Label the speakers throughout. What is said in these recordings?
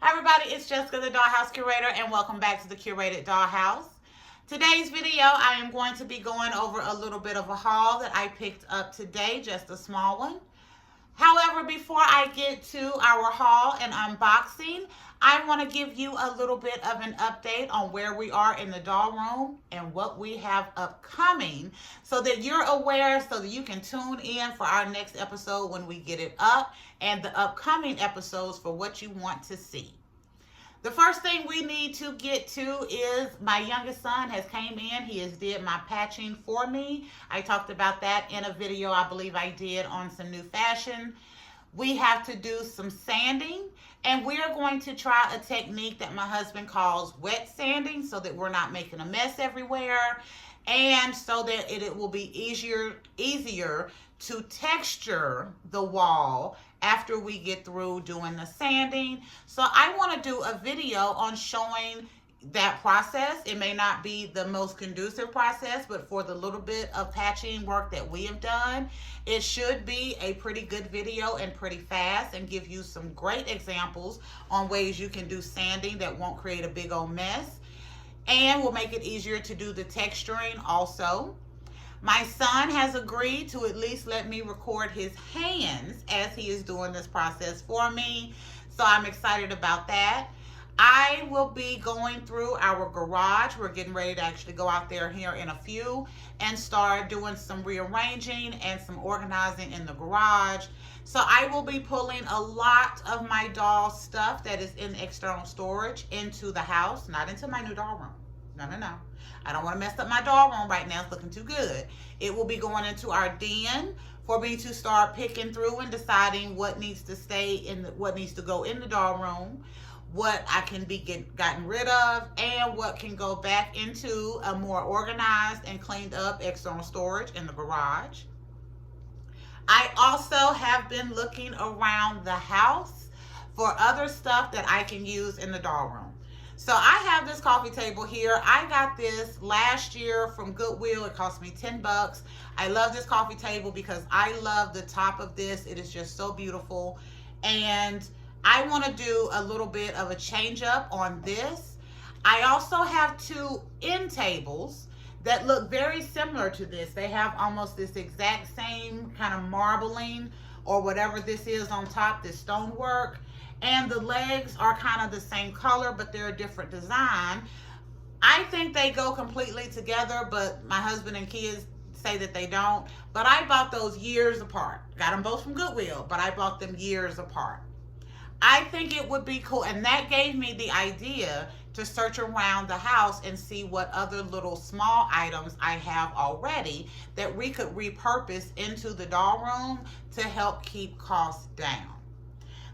Speaker 1: Hi everybody, it's Jessica the Dollhouse Curator and welcome back to the Curated Dollhouse. Today's video I am going to be going over a little bit of a haul that I picked up today, just a small one. However, before I get to our haul and unboxing, I want to give you a little bit of an update on where we are in the doll room and what we have upcoming so that you're aware, so that you can tune in for our next episode when we get it up and the upcoming episodes for what you want to see. The first thing we need to get to is my youngest son has came in. He has did my patching for me. I talked about that in a video I believe I did on some new fashion. We have to do some sanding, and we are going to try a technique that my husband calls wet sanding so that we're not making a mess everywhere, and so that it will be easier to texture the wall after we get through doing the sanding. So I want to do a video on showing that process. It may not be the most conducive process, but for the little bit of patching work that we have done, it should be a pretty good video and pretty fast and give you some great examples on ways you can do sanding that won't create a big old mess and will make it easier to do the texturing also. My son has agreed to at least let me record his hands as he is doing this process for me, so I'm excited about that. I will be going through our garage. We're getting ready to actually go out there here in a few and start doing some rearranging and some organizing in the garage. So I will be pulling a lot of my doll stuff that is in external storage into the house, not into my new doll room. No. I don't want to mess up my doll room right now. It's looking too good. It will be going into our den for me to start picking through and deciding what needs to stay in what needs to go in the doll room, what I can be gotten rid of, and what can go back into a more organized and cleaned up external storage in the garage. I also have been looking around the house for other stuff that I can use in the doll room. So I have this coffee table here. I got this last year from Goodwill. It cost me 10 bucks. I love this coffee table because I love the top of this. It is just so beautiful. And I want to do a little bit of a change up on this. I also have two end tables that look very similar to this. They have almost this exact same kind of marbling or whatever this is on top, this stonework. And the legs are kind of the same color, but they're a different design. I think they go completely together, but my husband and kids say that they don't. But I bought those years apart. Got them both from Goodwill, but I bought them years apart. I think it would be cool, and that gave me the idea to search around the house and see what other little small items I have already that we could repurpose into the doll room to help keep costs down.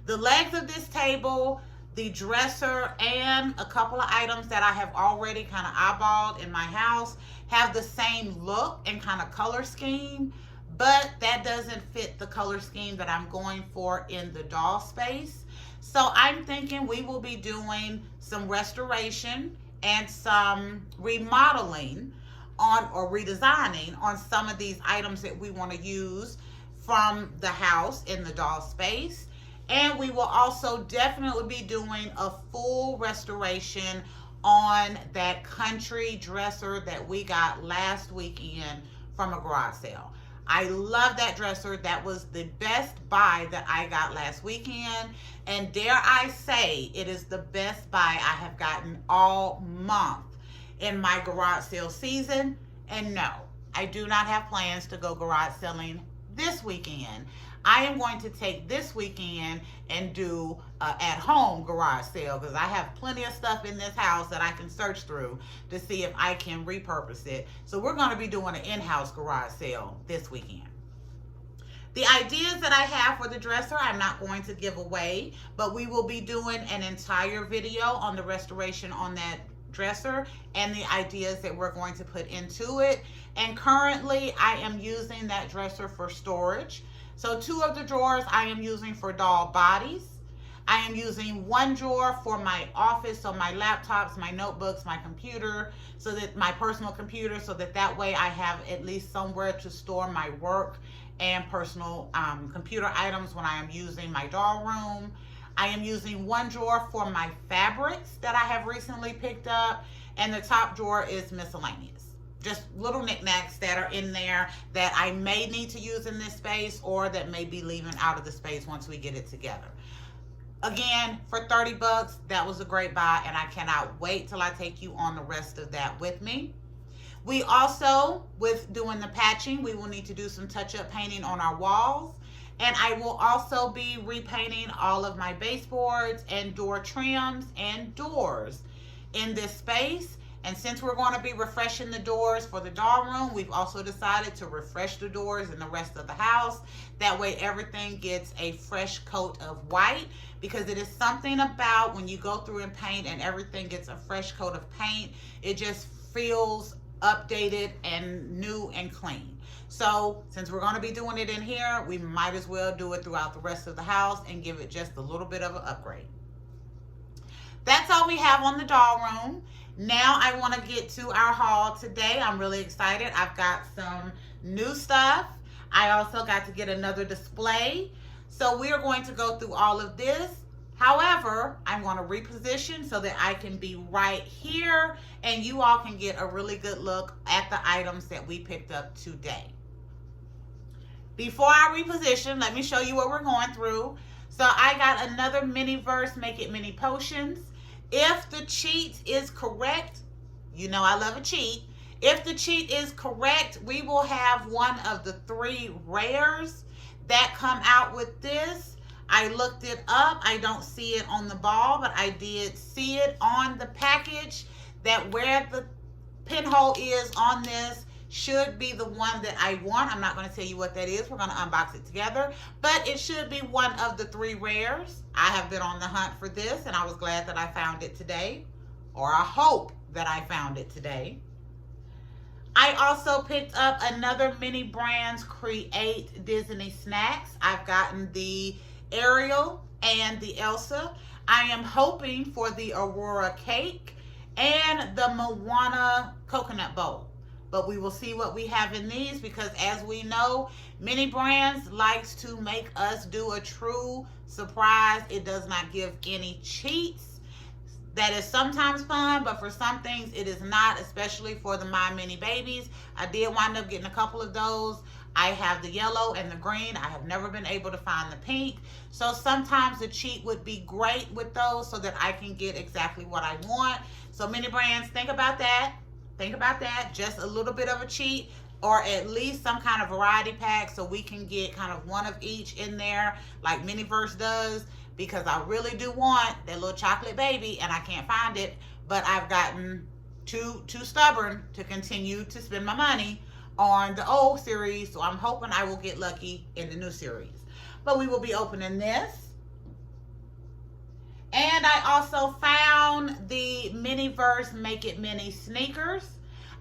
Speaker 1: The legs of this table, the dresser, and a couple of items that I have already kind of eyeballed in my house have the same look and kind of color scheme, but that doesn't fit the color scheme that I'm going for in the doll space. So I'm thinking we will be doing some restoration and some remodeling on or redesigning on some of these items that we want to use from the house in the doll space. And we will also definitely be doing a full restoration on that country dresser that we got last weekend from a garage sale. I love that dresser. That was the best buy that I got last weekend. And dare I say, it is the best buy I have gotten all month in my garage sale season. And no, I do not have plans to go garage selling this weekend. I am going to take this weekend and do at-home garage sale because I have plenty of stuff in this house that I can search through to see if I can repurpose it. So we're going to be doing an in-house garage sale this weekend. The ideas that I have for the dresser, I'm not going to give away, but we will be doing an entire video on the restoration on that dresser and the ideas that we're going to put into it. And currently, I am using that dresser for storage. So two of the drawers I am using for doll bodies. I am using one drawer for my office, so my laptops, my notebooks, my computer, so that my personal computer, so that way I have at least somewhere to store my work and personal computer items when I am using my doll room. I am using one drawer for my fabrics that I have recently picked up, and the top drawer is miscellaneous. Just little knickknacks that are in there that I may need to use in this space, or that may be leaving out of the space once we get it together. Again, for 30 bucks, that was a great buy, and I cannot wait till I take you on the rest of that with me. We also, with doing the patching, we will need to do some touch-up painting on our walls. And I will also be repainting all of my baseboards and door trims and doors in this space. And since we're going to be refreshing the doors for the doll room, we've also decided to refresh the doors in the rest of the house. That way everything gets a fresh coat of white, because it is something about when you go through and paint and everything gets a fresh coat of paint, it just feels updated and new and clean. So since we're going to be doing it in here, we might as well do it throughout the rest of the house and give it just a little bit of an upgrade. That's all we have on the doll room. Now I want to get to our haul today. I'm really excited. I've got some new stuff. I also got to get another display. So we are going to go through all of this. However, I'm going to reposition so that I can be right here and you all can get a really good look at the items that we picked up today. Before I reposition, let me show you what we're going through. So I got another MiniVerse Make It Mini Potions. If the cheat is correct, you know I love a cheat. If the cheat is correct, we will have one of the 3 rares that come out with this. I looked it up. I don't see it on the ball, but I did see it on the package that where the pinhole is on this should be the one that I want. I'm not going to tell you what that is. We're going to unbox it together, but it should be one of the 3 rares. I have been on the hunt for this, and I was glad that I found it today, or I hope that I found it today. I also picked up another Mini Brands Create Disney Snacks. I've gotten the Ariel and the Elsa. I am hoping for the Aurora Cake and the Moana Coconut Bowl. But we will see what we have in these, because as we know, Mini Brands likes to make us do a true surprise. It does not give any cheats. That is sometimes fun, but for some things it is not, especially for the My Mini Babies. I did wind up getting a couple of those. I have the yellow and the green. I have never been able to find the pink. So sometimes the cheat would be great with those so that I can get exactly what I want. So Mini Brands, think about that. Think about that. Just a little bit of a cheat, or at least some kind of variety pack so we can get kind of one of each in there like MiniVerse does, because I really do want that little chocolate baby and I can't find it, but I've gotten too stubborn to continue to spend my money on the old series, so I'm hoping I will get lucky in the new series. But we will be opening this. And I also found the MiniVerse Make It Mini sneakers.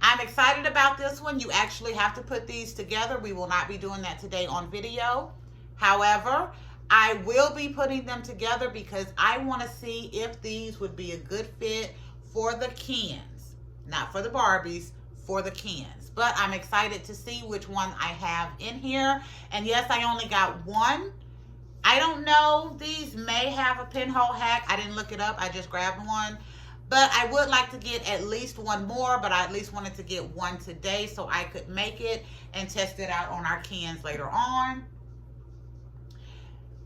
Speaker 1: I'm excited about this one. You actually have to put these together. We will not be doing that today on video. However, I will be putting them together because I want to see if these would be a good fit for the Kens. Not for the Barbies, for the Kens. But I'm excited to see which one I have in here. And yes, I only got one. I don't know, these may have a pinhole hack. I didn't look it up, I just grabbed one. But I would like to get at least one more, but I at least wanted to get one today so I could make it and test it out on our Kens later on.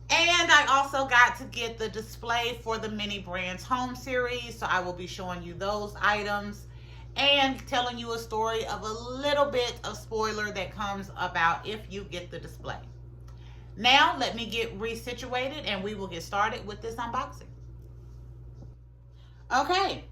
Speaker 1: And I also got to get the display for the Mini Brands Home Series, so I will be showing you those items and telling you a story of a little bit of spoiler that comes about if you get the display. Now, let me get resituated and we will get started with this unboxing. Okay,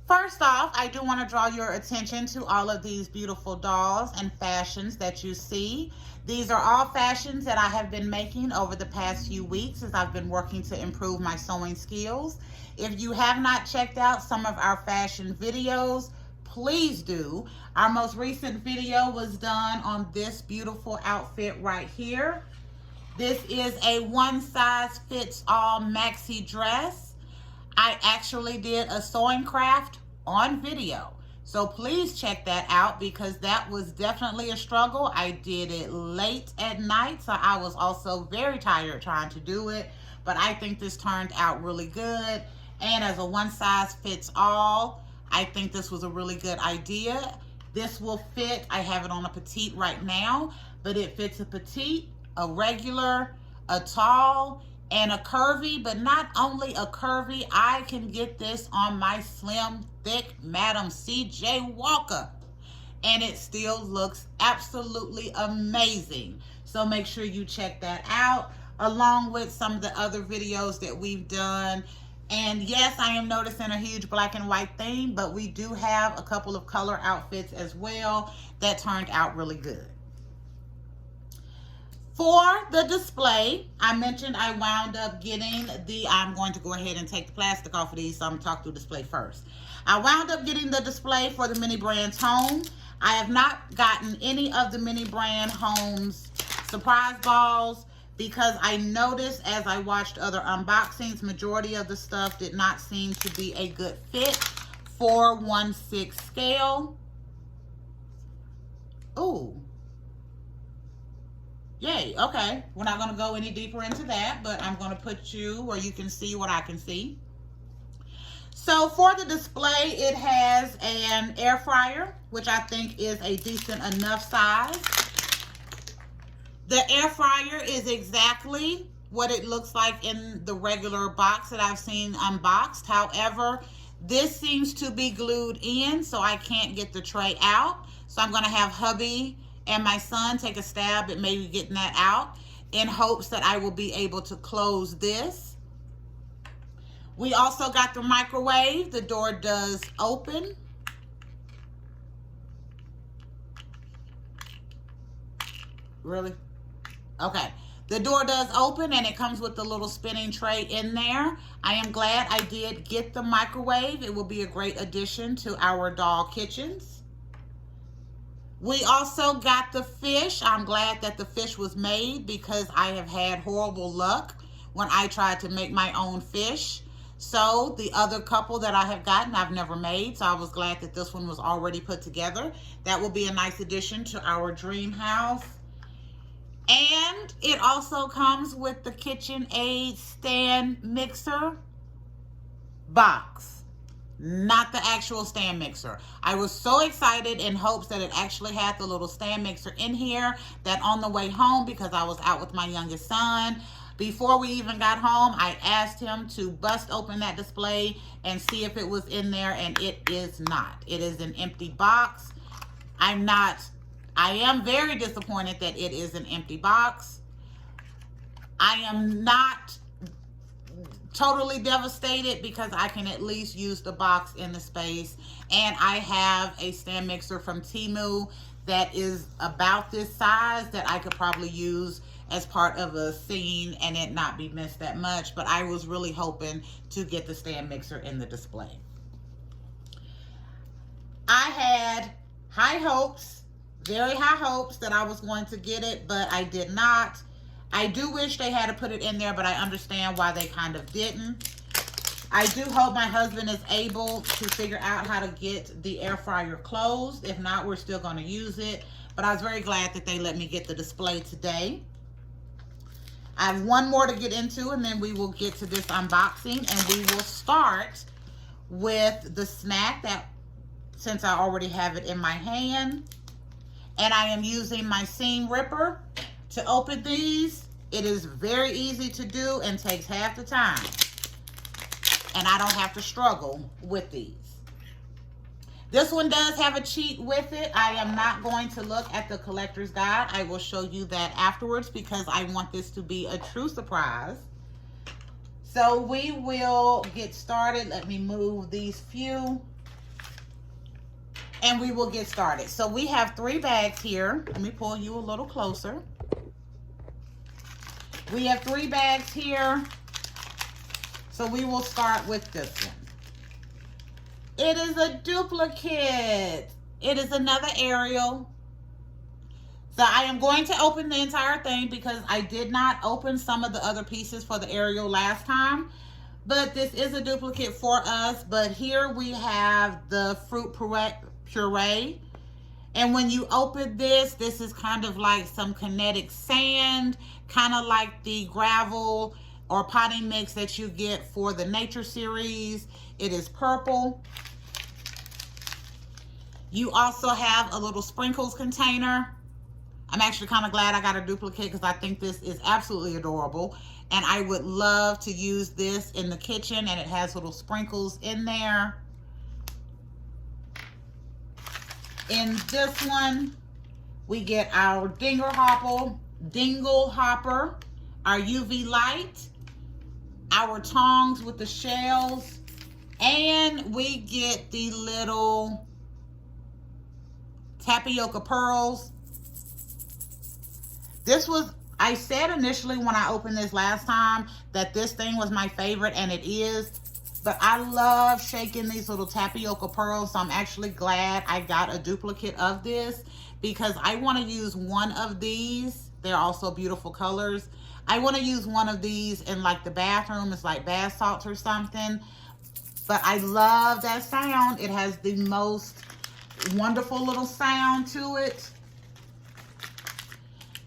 Speaker 1: first off, I do want to draw your attention to all of these beautiful dolls and fashions that you see. These are all fashions that I have been making over the past few weeks as I've been working to improve my sewing skills. If you have not checked out some of our fashion videos, please do. Our most recent video was done on this beautiful outfit right here. This is a one-size-fits-all maxi dress. I actually did a sewing craft on video. So please check that out because that was definitely a struggle. I did it late at night, so I was also very tired trying to do it. but I think this turned out really good. And as a one size fits all, I think this was a really good idea. This will fit, I have it on a petite right now, but it fits a petite, a regular, a tall, and a curvy. But not only a curvy, I can get this on my slim, thick Madam CJ Walker, and it still looks absolutely amazing. So make sure you check that out, along with some of the other videos that we've done. And yes, I am noticing a huge black and white theme, but we do have a couple of color outfits as well that turned out really good. For the display, I mentioned I wound up getting I'm going to go ahead and take the plastic off of these, so I'm gonna talk through display first. I wound up getting the display for the Mini Brands home. I have not gotten any of the Mini Brand homes surprise balls, because I noticed as I watched other unboxings, majority of the stuff did not seem to be a good fit. 4/1/6 scale. Ooh. Yay, okay. We're not gonna go any deeper into that, but I'm gonna put you where you can see what I can see. So for the display, it has an air fryer, which I think is a decent enough size. The air fryer is exactly what it looks like in the regular box that I've seen unboxed. However, this seems to be glued in, so I can't get the tray out. So I'm going to have hubby and my son take a stab at maybe getting that out, in hopes that I will be able to close this. We also got the microwave. The door does open. Really? Okay, the door does open, and it comes with the little spinning tray in there. I am glad I did get the microwave. It will be a great addition to our doll kitchens. We also got the fish. I'm glad that the fish was made, because I have had horrible luck when I tried to make my own fish. So the other couple that I have gotten, I've never made. So I was glad that this one was already put together. That will be a nice addition to our dream house. And it also comes with the KitchenAid stand mixer box, not the actual stand mixer. I was so excited in hopes that it actually had the little stand mixer in here, that on the way home, because I was out with my youngest son, before we even got home, I asked him to bust open that display and see if it was in there, and it is not. It is an empty box. I am very disappointed that it is an empty box. I am not totally devastated, because I can at least use the box in the space. And I have a stand mixer from Temu that is about this size that I could probably use as part of a scene and it not be missed that much. But I was really hoping to get the stand mixer in the display. I had high hopes, very high hopes, that I was going to get it, but I did not. I do wish they had to put it in there, but I understand why they kind of didn't. I do hope my husband is able to figure out how to get the air fryer closed. If not, we're still going to use it. But I was very glad that they let me get the display today. I have one more to get into, and then we will get to this unboxing, and we will start with the snack, that since I already have it in my hand. And I am using my seam ripper to open these. It is very easy to do and takes half the time. And I don't have to struggle with these. This one does have a cheat with it. I am not going to look at the collector's guide. I will show you that afterwards, because I want this to be a true surprise. So we will get started. Let me move these few. And we will get started. So we have 3 bags here. Let me pull you a little closer. We have 3 bags here. So we will start with this one. It is a duplicate. It is another Ariel. So I am going to open the entire thing, because I did not open some of the other pieces for the Ariel last time. But this is a duplicate for us. But here we have the fruit puree. And when you open this, this is kind of like some kinetic sand, kind of like the gravel or potting mix that you get for the Nature series. It is purple. You also have a little sprinkles container. I'm actually kind of glad I got a duplicate because I think this is absolutely adorable. And I would love to use this in the kitchen, and it has little sprinkles in there. In this one, we get our dingle hopper, our UV light, our tongs with the shells, and we get the little tapioca pearls. This was, I said initially when I opened this last time that this thing was my favorite, and it is. But I love shaking these little tapioca pearls, so I'm actually glad I got a duplicate of this because I want to use one of these. They're also beautiful colors. I want to use one of these in like the bathroom. It's like bath salts or something. But I love that sound. It has the most wonderful little sound to it.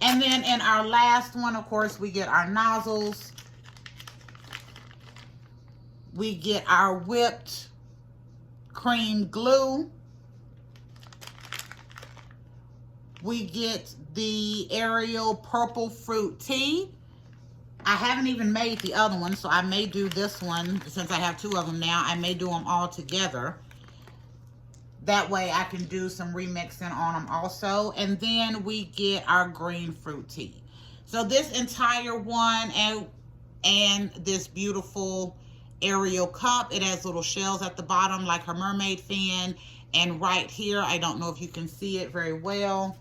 Speaker 1: And then in our last one, of course, we get our nozzles. We get our whipped cream glue. We get the Ariel purple fruit tea. I haven't even made the other one, so I may do this one. Since I have two of them now, I may do them all together. That way I can do some remixing on them also. And then we get our green fruit tea. So this entire one and this beautiful Ariel cup, it has little shells at the bottom like her mermaid fin. And right here, I don't know if you can see it very well.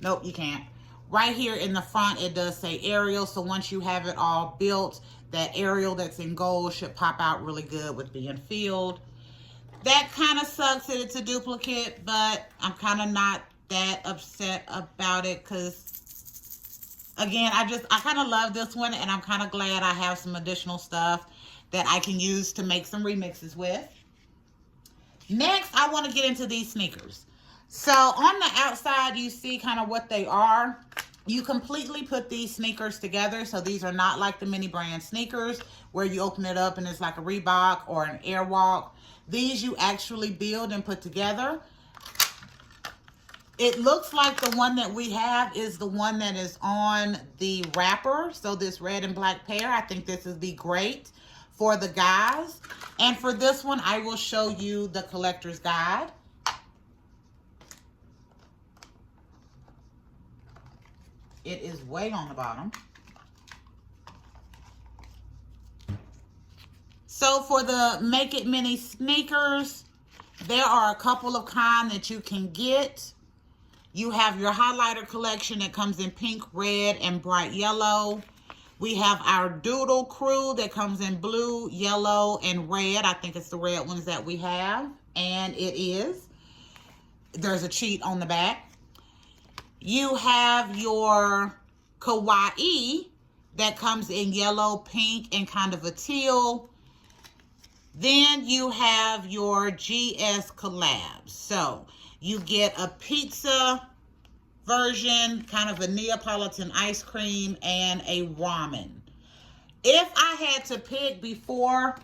Speaker 1: Nope, you can't. Right here in the front, it does say Ariel. So once you have it all built, that Ariel that's in gold should pop out really good with being filled. That kind of sucks that it's a duplicate, but I'm kind of not that upset about it because, again, I kind of love this one, and I'm kind of glad I have some additional stuff that I can use to make some remixes with. Next, I want to get into these sneakers. So on the outside, you see kind of what they are. You completely put these sneakers together. So these are not like the mini brand sneakers where you open it up and it's like a Reebok or an Airwalk. These you actually build and put together. It looks like the one that we have is the one that is on the wrapper. So this red and black pair, I think this would be great for the guys. And for this one, I will show you the collector's guide. It is way on the bottom. So for the Make It Mini sneakers, there are a couple of kinds that you can get. You have your highlighter collection that comes in pink, red, and bright yellow. We have our Doodle Crew that comes in blue, yellow, and red. I think it's the red ones that we have, and it is. There's a cheat on the back. You have your Kawaii that comes in yellow, pink, and kind of a teal. Then you have your GS collabs. So you get a pizza version, kind of a Neapolitan ice cream, and a ramen. If I had to pick before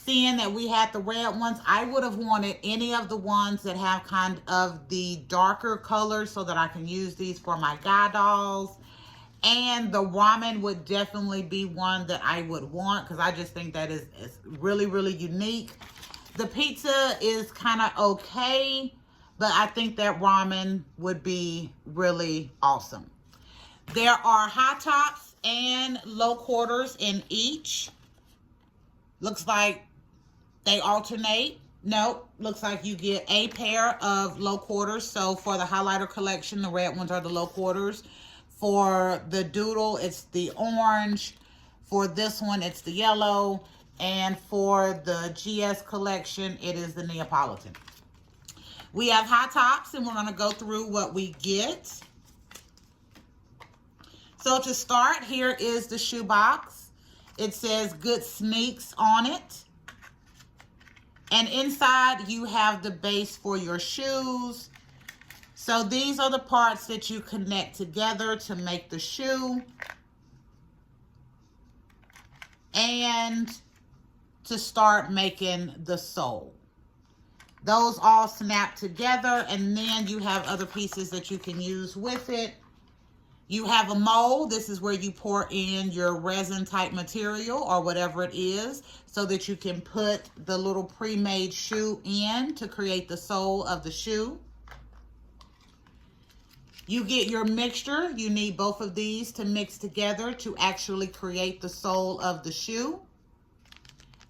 Speaker 1: seeing that we had the red ones, I would have wanted any of the ones that have kind of the darker colors so that I can use these for my guy dolls. And the ramen would definitely be one that I would want because I just think that is really, really unique. The pizza is kind of okay, but I think that ramen would be really awesome. There are high tops and low quarters in each. Looks like they alternate. Nope, looks like you get a pair of low quarters. So for the highlighter collection, the red ones are the low quarters. For the Doodle, it's the orange. For this one, it's the yellow. And for the GS collection, it is the Neapolitan. We have high tops, and we're going to go through what we get. So to start, here is the shoe box. It says Good Sneaks on it. And inside, you have the base for your shoes. So these are the parts that you connect together to make the shoe. and to start making the sole. Those all snap together, and then you have other pieces that you can use with it. You have a mold. This is where you pour in your resin type material or whatever it is so that you can put the little pre-made shoe in to create the sole of the shoe. You get your mixture. You need both of these to mix together to actually create the sole of the shoe.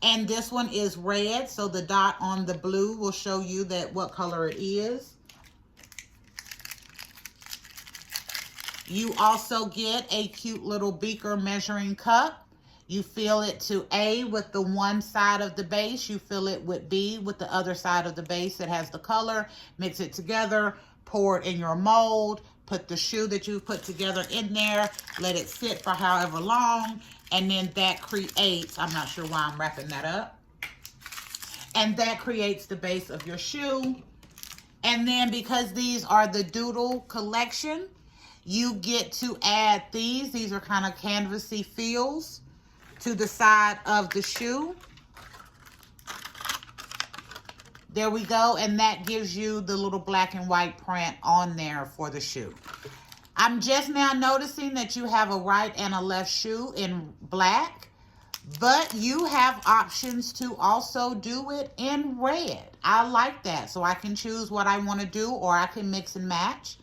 Speaker 1: And this one is red, so the dot on the blue will show you that what color it is. You also get a cute little beaker measuring cup. You fill it to A with the one side of the base. You fill it with B with the other side of the base that has the color. Mix it together, pour it in your mold, put the shoe that you put together in there, let it sit for however long, and then that creates, I'm not sure why I'm wrapping that up, and that creates the base of your shoe. And then because these are the Doodle collection, you get to add these. These are kind of canvasy feels to the side of the shoe. There we go. And that gives you the little black and white print on there for the shoe. I'm just now noticing that you have a right and a left shoe in black, but you have options to also do it in red. I like that. So I can choose what I want to do, or I can mix and match.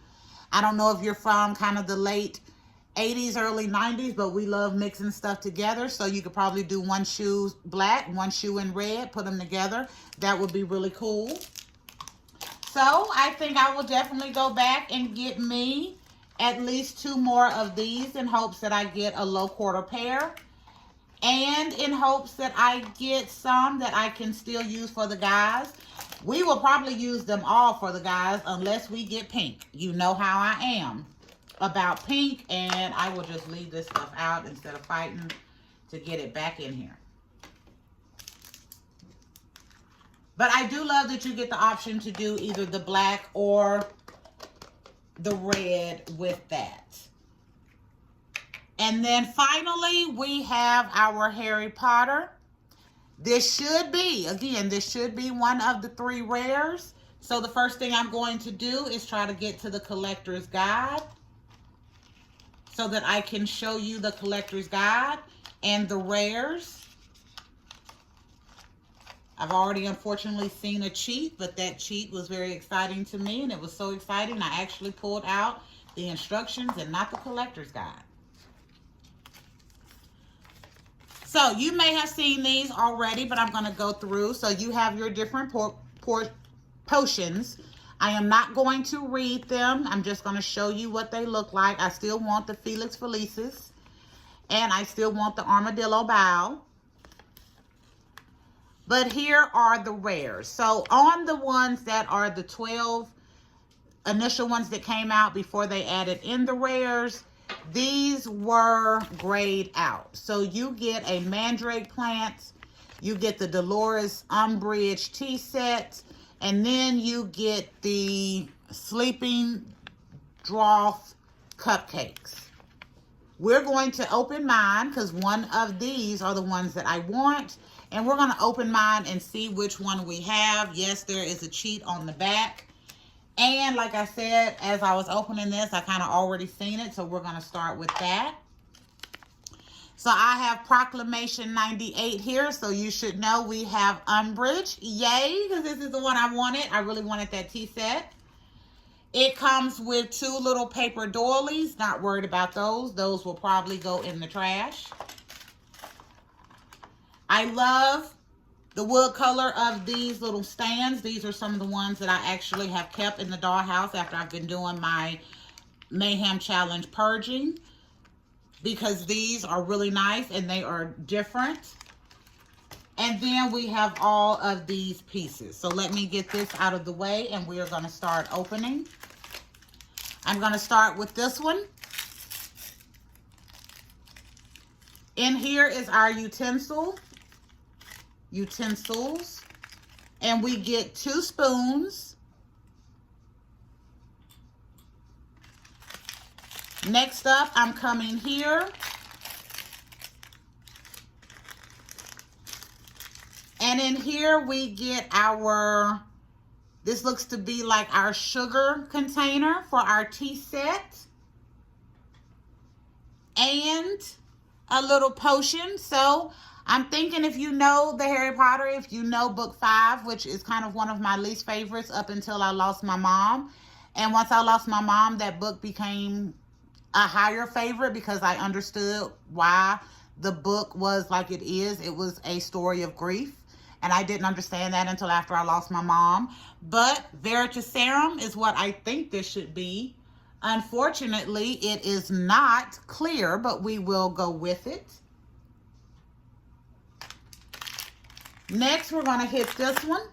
Speaker 1: I don't know if you're from kind of the late 80s, early 90s, but we love mixing stuff together. So you could probably do one shoe black, one shoe in red, put them together. That would be really cool. So I think I will definitely go back and get me at least 2 more of these in hopes that I get a low quarter pair. And in hopes that I get some that I can still use for the guys. We will probably use them all for the guys unless we get pink. You know how I am about pink, and I will just leave this stuff out instead of fighting to get it back in here. But I do love that you get the option to do either the black or the red with that. And then finally, we have our Harry Potter. This should be, again, this should be one of the 3 rares. So the first thing I'm going to do is try to get to the collector's guide so that I can show you the collector's guide and the rares. I've already unfortunately seen a cheat, but that cheat was very exciting to me, and it was so exciting I actually pulled out the instructions and not the collector's guide. So you may have seen these already, but I'm going to go through. So you have your different potions. I am not going to read them. I'm just going to show you what they look like. I still want the Felix Felicis, and I still want the Armadillo Bow. But here are the rares. So on the ones that are the 12 initial ones that came out before they added in the rares, these were grayed out. So you get a Mandrake plant, you get the Dolores Umbridge tea set, and then you get the Sleeping Draught cupcakes. We're going to open mine because one of these are the ones that I want. And we're going to open mine and see which one we have. Yes, there is a cheat on the back. And like I said, as I was opening this, I kind of already seen it. So we're going to start with that. So I have Proclamation 98 here. So you should know we have Umbridge. Yay, because this is the one I wanted. I really wanted that tea set. It comes with 2 little paper doilies. Not worried about those. Those will probably go in the trash. I love the wood color of these little stands. These are some of the ones that I actually have kept in the dollhouse after I've been doing my Mayhem Challenge purging, because these are really nice and they are different. And then we have all of these pieces. So let me get this out of the way and we are going to start opening. I'm going to start with this one. In here is our utensils, and we get 2 spoons. Next up, I'm coming here And in here we get our, this looks to be like our sugar container for our tea set. And a little potion. So I'm thinking, if you know the Harry Potter, if you know book 5, which is kind of one of my least favorites up until I lost my mom. And once I lost my mom, that book became a higher favorite because I understood why the book was like it is. It was a story of grief. And I didn't understand that until after I lost my mom. But Veritaserum is what I think this should be. Unfortunately, it is not clear, but we will go with it. Next, we're going to hit this one.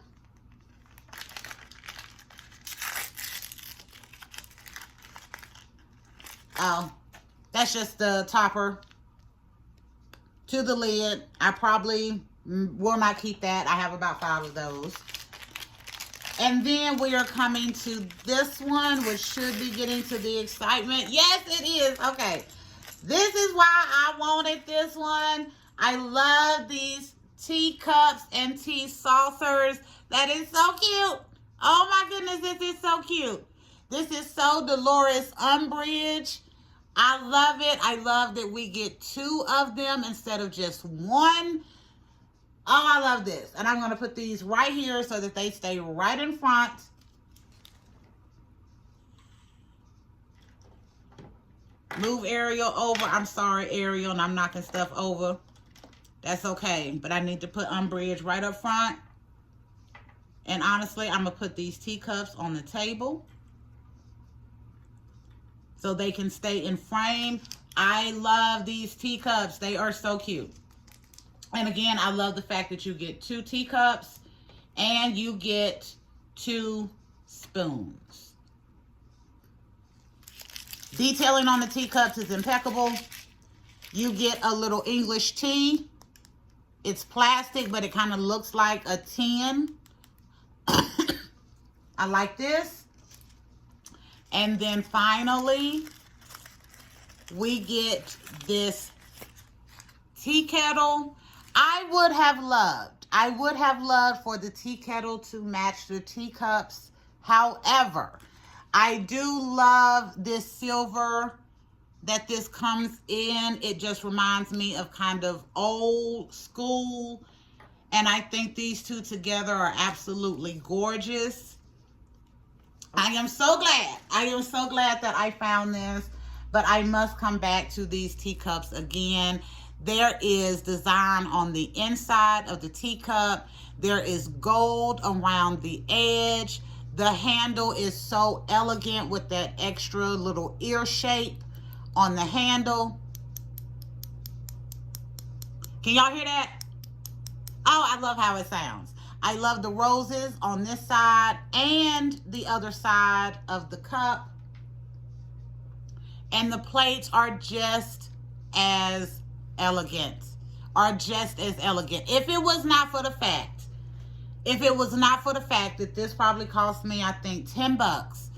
Speaker 1: Oh, that's just the topper to the lid. I probably will not keep that. I have about 5 of those. And then we are coming to this one, which should be getting to the excitement. Yes, it is. Okay. This is why I wanted this one. I love these teacups and tea saucers. That is so cute. Oh my goodness, this is so cute. This is so Dolores Umbridge. I love it. I love that we get 2 of them instead of just 1. Oh, I love this. And I'm going to put these right here so that they stay right in front. Move Ariel over. I'm sorry, Ariel, and I'm knocking stuff over. That's okay. But I need to put Umbridge right up front. And honestly, I'm going to put these teacups on the table so they can stay in frame. I love these teacups. They are so cute. And again, I love the fact that you get 2 teacups and you get 2 spoons. Detailing on the teacups is impeccable. You get a little English tea. It's plastic, but it kind of looks like a tin. I like this. And then finally, we get this tea kettle. I would have loved for the tea kettle to match the teacups. However, I do love this silver that this comes in. It just reminds me of kind of old school. And I think these 2 together are absolutely gorgeous. I am so glad. I am so glad that I found this. But I must come back to these teacups again. There is design on the inside of the teacup. There is gold around the edge. The handle is so elegant with that extra little ear shape on the handle. Can y'all hear that? Oh, I love how it sounds. I love the roses on this side and the other side of the cup. And the plates are just as elegant. If it was not for the fact that this probably cost me, I think, 10 bucks,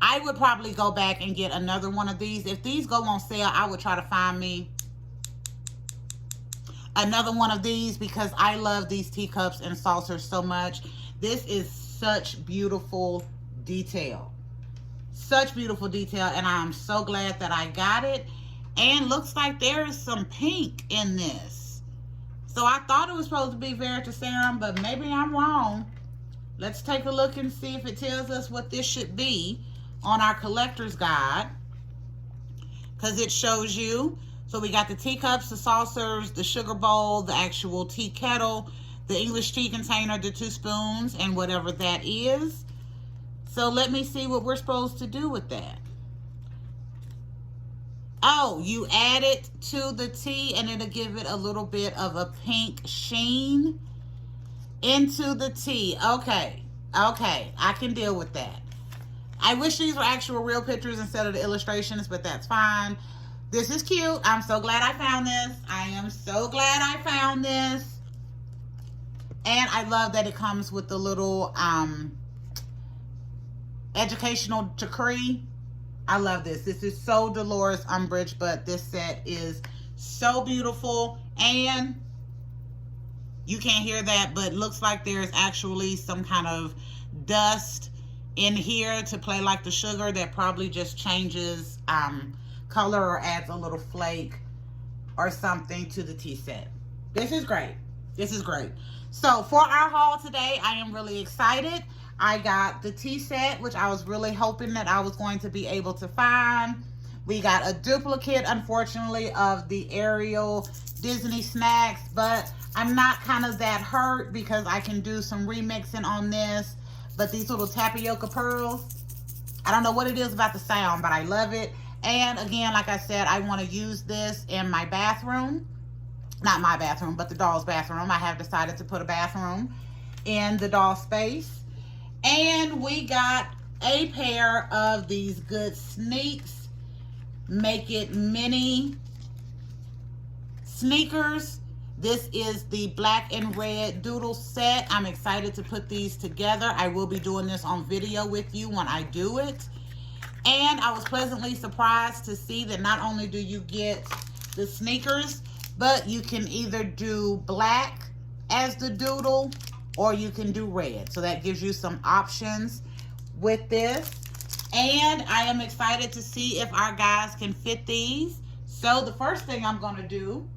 Speaker 1: I would probably go back and get another one of these. If these go on sale, I would try to find me another one of these because I love these teacups and saucers so much. This is such beautiful detail. Such beautiful detail, and I'm so glad that I got it. And looks like there is some pink in this. So I thought it was supposed to be Veritaserum, but maybe I'm wrong. Let's take a look and see if it tells us what this should be on our collector's guide. Because it shows you. So we got the teacups, the saucers, the sugar bowl, the actual tea kettle, the English tea container, the 2 spoons, and whatever that is. So let me see what we're supposed to do with that. Oh, you add it to the tea and it'll give it a little bit of a pink sheen into the tea. Okay, I can deal with that. I wish these were actual real pictures instead of the illustrations, but that's fine. This is cute. I'm so glad I found this. I am so glad I found this. And I love that it comes with the little educational decree. I love this. This is so Dolores Umbridge, but this set is so beautiful. And You can't hear that, but it looks like there's actually some kind of dust in here to play like the sugar that probably just changes color or adds a little flake or something to the tea set. This is great. This is great. So for our haul today, I am really excited. I got the tea set, which I was really hoping that I was going to be able to find. We got a duplicate, unfortunately, of the Ariel Disney snacks, but I'm not kind of that hurt because I can do some remixing on this. But these little tapioca pearls, I don't know what it is about the sound, but I love it. And again, like I said, I want to use this in my bathroom. Not my bathroom, but the doll's bathroom. I have decided to put a bathroom in the doll space. And we got a pair of these good sneaks. Make It Mini sneakers. This is the black and red doodle set. I'm excited to put these together. I will be doing this on video with you when I do it. And I was pleasantly surprised to see that not only do you get the sneakers, but you can either do black as the doodle or you can do red. So that gives you some options with this. And I am excited to see if our guys can fit these. So the first thing I'm going to do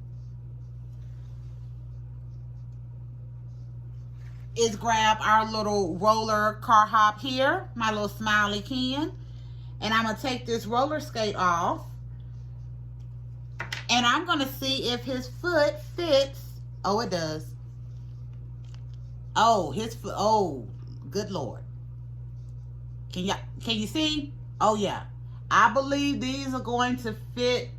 Speaker 1: is grab our little roller car hop here, my little smiley can. And I'm going to take this roller skate off. And I'm going to see if his foot fits. Oh, it does. Oh, his foot. Oh, good Lord. Can you see? Oh, yeah. I believe these are going to fit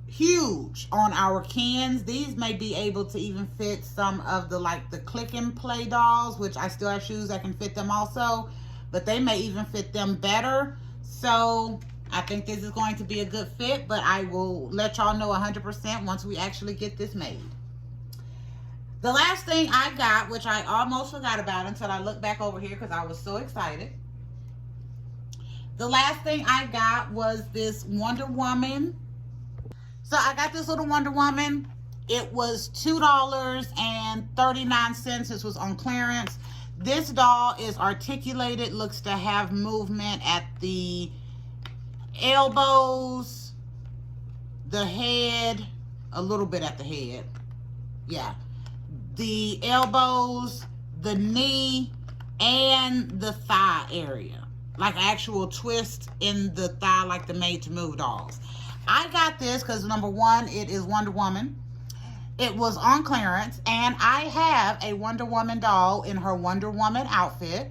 Speaker 1: huge on our cans. These may be able to even fit some of the the click and play dolls, which I still have shoes that can fit them also, but they may even fit them better. So I think this is going to be a good fit, but I will let y'all know 100% once we actually get this made. The last thing I got, which I almost forgot about until I looked back over here because I was so excited. The last thing I got was this Wonder Woman. So I got this little Wonder Woman. It was $2.39. This was on clearance. This doll is articulated, looks to have movement at the elbows, the head, a little bit at the head. Yeah. The elbows, the knee, and the thigh area. Like actual twist in the thigh like the Made to Move dolls. I got this because number one, it is Wonder Woman. It was on clearance, and I have a Wonder Woman doll in her Wonder Woman outfit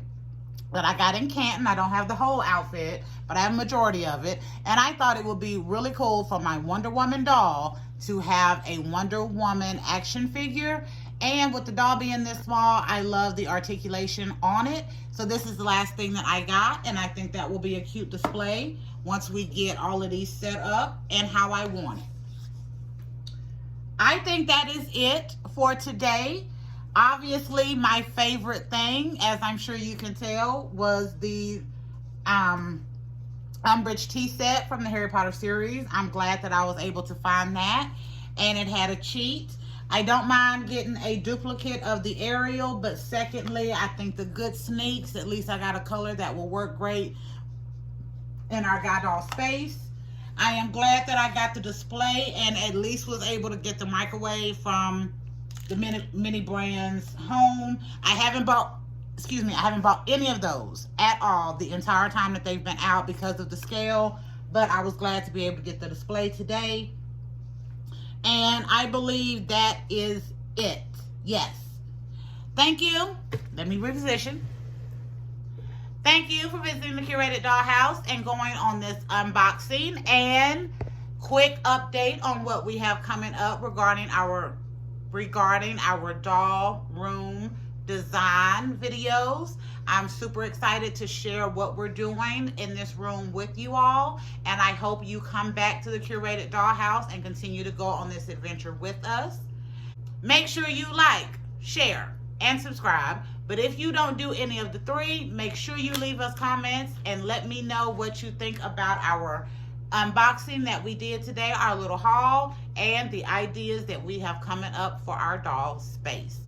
Speaker 1: that I got in Canton. I don't have the whole outfit, but I have a majority of it. And I thought it would be really cool for my Wonder Woman doll to have a Wonder Woman action figure. And with the doll being this small, I love the articulation on it. So this is the last thing that I got, and I think that will be a cute display once we get all of these set up and how I want it. I think that is it for today. Obviously, my favorite thing, as I'm sure you can tell, was the Umbridge tea set from the Harry Potter series. I'm glad that I was able to find that, and it had a cheat. I don't mind getting a duplicate of the Ariel, but secondly, I think the good sneaks, at least I got a color that will work great in our guy doll space. I am glad that I got the display and at least was able to get the microwave from the mini brands home. I haven't bought any of those at all the entire time that they've been out because of the scale, but I was glad to be able to get the display today. And I believe that is it. Yes. Thank you. Let me reposition. Thank you for visiting the Curated Dollhouse and going on this unboxing and quick update on what we have coming up regarding our doll room design videos. I'm super excited to share what we're doing in this room with you all, and I hope you come back to the Curated Dollhouse and continue to go on this adventure with us. Make sure you like, share, and subscribe. But if you don't do any of the three, make sure you leave us comments and let me know what you think about our unboxing that we did today, our little haul, and the ideas that we have coming up for our doll space.